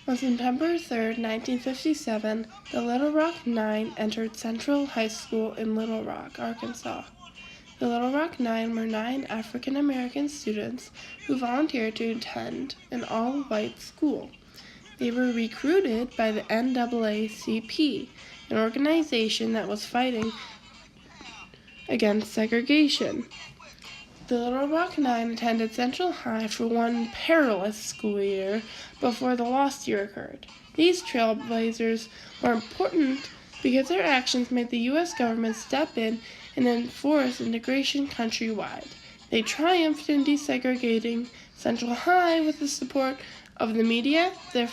On September 3, 1957, the Little Rock Nine entered Central High School in Little Rock, Arkansas. The Little Rock Nine were 9 African American students who volunteered to attend an all-white school. They were recruited by the NAACP, an organization that was fighting against segregation. The Little Rock Nine attended Central High for one perilous school year before the lost year occurred. These trailblazers were important because their actions made the U.S. government step in and enforce integration countrywide. They triumphed in desegregating Central High with the support of the media, their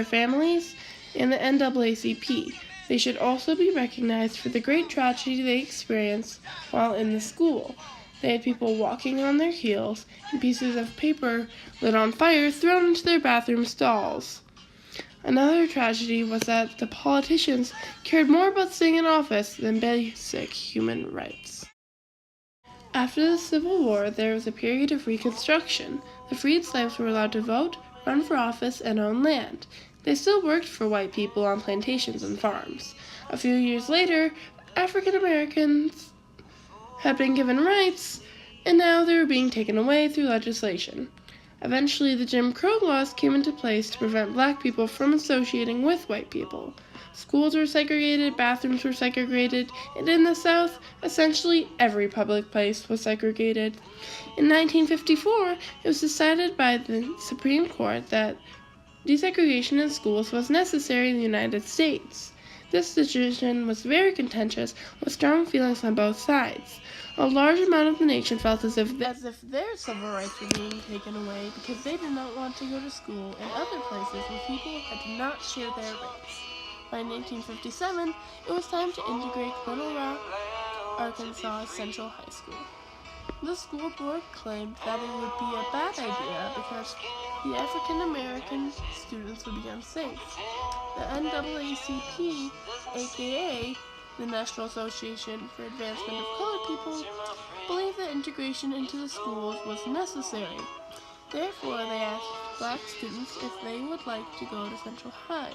families, and the NAACP. They should also be recognized for the great tragedy they experienced while in the school. They had people walking on their heels and pieces of paper lit on fire thrown into their bathroom stalls. Another tragedy was that the politicians cared more about staying in office than basic human rights. After the Civil War, there was a period of Reconstruction. The freed slaves were allowed to vote, run for office, and own land. They still worked for white people on plantations and farms. A few years later, African Americans had been given rights, and now they were being taken away through legislation. Eventually, the Jim Crow laws came into place to prevent black people from associating with white people. Schools were segregated, bathrooms were segregated, and in the South, essentially every public place was segregated. In 1954, it was decided by the Supreme Court that desegregation in schools was necessary in the United States. This decision was very contentious, with strong feelings on both sides. A large amount of the nation felt as if their civil rights were being taken away because they did not want to go to school in other places with people that did not share their race. By 1957, it was time to integrate Little Rock, Arkansas Central High School. The school board claimed that it would be a bad idea because the African American students would be unsafe. The NAACP, aka the National Association for Advancement of Colored People, believed that integration into the schools was necessary. Therefore, they asked black students if they would like to go to Central High.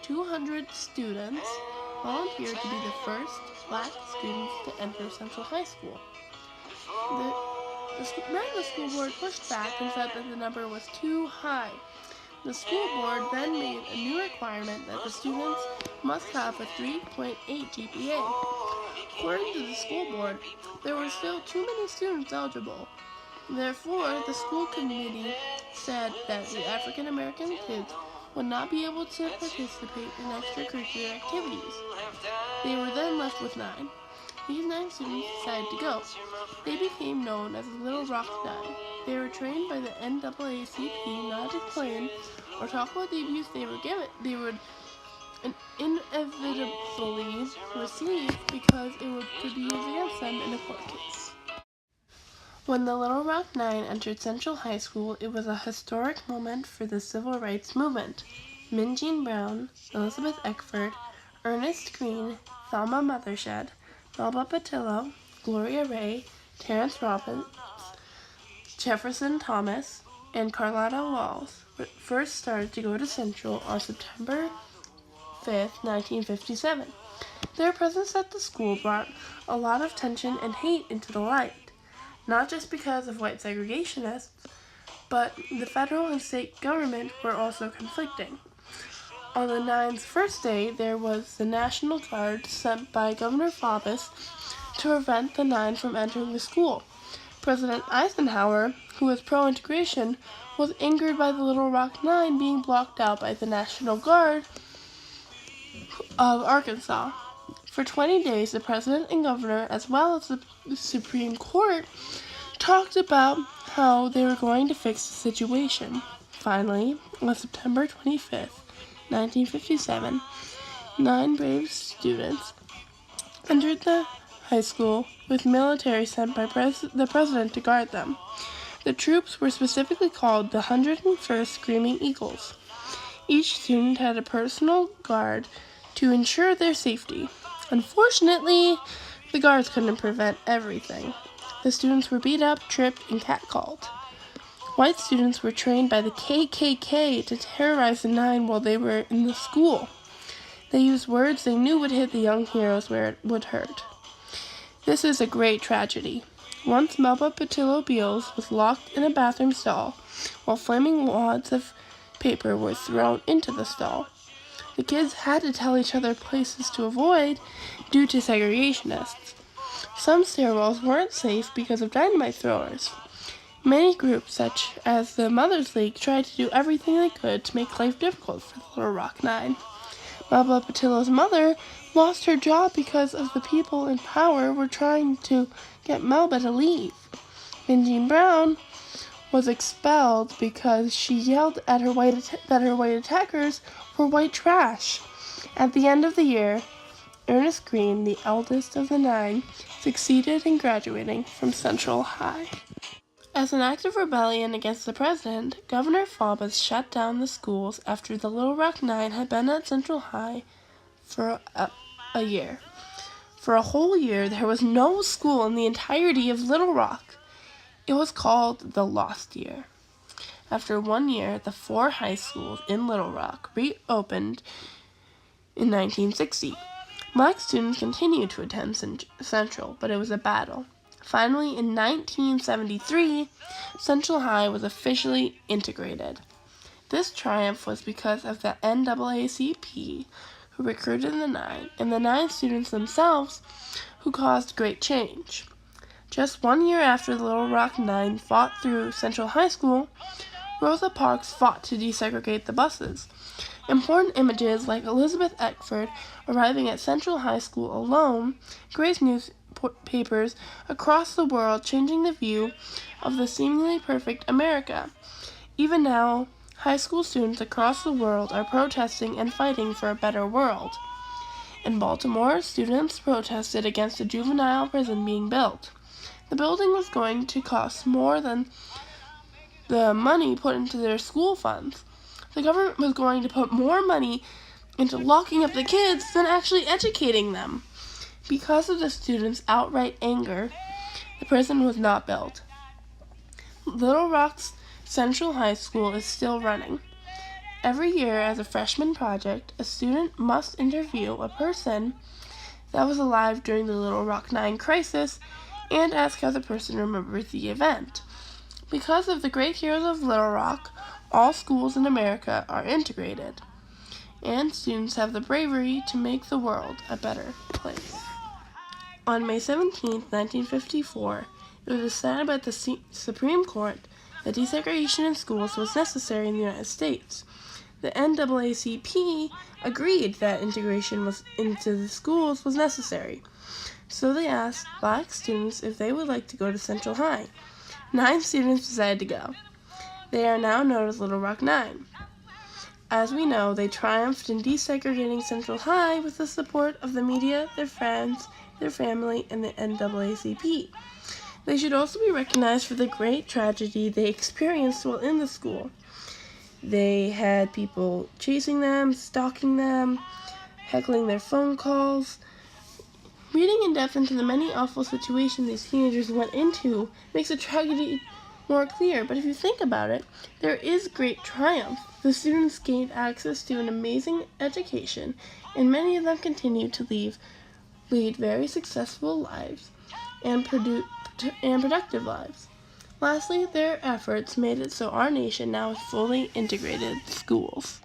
200 students volunteered to be the first black students to enter Central High School. The school board pushed back and said that the number was too high. The school board then made a new requirement that the students must have a 3.8 GPA. According to the school board, there were still too many students eligible. Therefore, the school committee said that the African American kids would not be able to participate in extracurricular activities. They were then left with 9. These 9 students decided to go. They became known as the Little Rock Nine. They were trained by the NAACP not to claim or talk about the abuse they were given. They would inevitably receive because it could be used against them in a court case. When the Little Rock Nine entered Central High School, it was a historic moment for the civil rights movement. Minjean Brown, Elizabeth Eckford, Ernest Green, Thelma Mothershed, Melba Patillo, Gloria Ray, Terrence Robbins, Jefferson Thomas, and Carlotta Walls first started to go to Central on September 5th, 1957. Their presence at the school brought a lot of tension and hate into the light, not just because of white segregationists, but the federal and state government were also conflicting. On the Nine's first day, there was the National Guard sent by Governor Faubus to prevent the Nine from entering the school. President Eisenhower, who was pro-integration, was angered by the Little Rock Nine being blocked out by the National Guard of Arkansas. For 20 days, the president and governor, as well as the Supreme Court, talked about how they were going to fix the situation. Finally, on September 25th, 1957, 9 brave students entered the high school with military sent by the president to guard them. The troops were specifically called the 101st Screaming Eagles. Each student had a personal guard to ensure their safety. Unfortunately, the guards couldn't prevent everything. The students were beat up, tripped, and catcalled. White students were trained by the KKK to terrorize the Nine while they were in the school. They used words they knew would hit the young heroes where it would hurt. This is a great tragedy. Once Melba Patillo Beals was locked in a bathroom stall while flaming wads of paper were thrown into the stall. The kids had to tell each other places to avoid due to segregationists. Some stairwells weren't safe because of dynamite throwers. Many groups, such as the Mothers League, tried to do everything they could to make life difficult for the Little Rock Nine. Melba Patillo's mother lost her job because of the people in power were trying to get Melba to leave. And Jean Brown was expelled because she yelled at that her white attackers were white trash. At the end of the year, Ernest Green, the eldest of the Nine, succeeded in graduating from Central High. As an act of rebellion against the president, Governor Faubus shut down the schools after the Little Rock Nine had been at Central High for a year. For a whole year, there was no school in the entirety of Little Rock. It was called the Lost Year. After 1 year, the 4 high schools in Little Rock reopened in 1960. Black students continued to attend Central, but it was a battle. Finally, in 1973, Central High was officially integrated. This triumph was because of the NAACP, who recruited the Nine, and the Nine students themselves, who caused great change. Just 1 year after the Little Rock Nine fought through Central High School, Rosa Parks fought to desegregate the buses. Important images like Elizabeth Eckford arriving at Central High School alone graced newspapers across the world, changing the view of the seemingly perfect America. Even now, high school students across the world are protesting and fighting for a better world. In Baltimore, students protested against a juvenile prison being built. The building was going to cost more than the money put into their school funds. The government was going to put more money into locking up the kids than actually educating them. Because of the students' outright anger, the prison was not built. Little Rock's Central High School is still running. Every year, as a freshman project, a student must interview a person that was alive during the Little Rock Nine crisis and ask how the person remembers the event. Because of the great heroes of Little Rock, all schools in America are integrated, and students have the bravery to make the world a better place. On May 17, 1954, it was decided by the Supreme Court that desegregation in schools was necessary in the United States. The NAACP agreed that integration into the schools was necessary, so they asked Black students if they would like to go to Central High. 9 students decided to go. They are now known as Little Rock Nine. As we know, they triumphed in desegregating Central High with the support of the media, their friends, their family, and the NAACP. They should also be recognized for the great tragedy they experienced while in the school. They had people chasing them, stalking them, heckling their phone calls. Reading in depth into the many awful situations these teenagers went into makes the tragedy more clear, but if you think about it, there is great triumph. The students gained access to an amazing education, and many of them continue to lead very successful lives and productive lives. Lastly, their efforts made it so our nation now has fully integrated schools.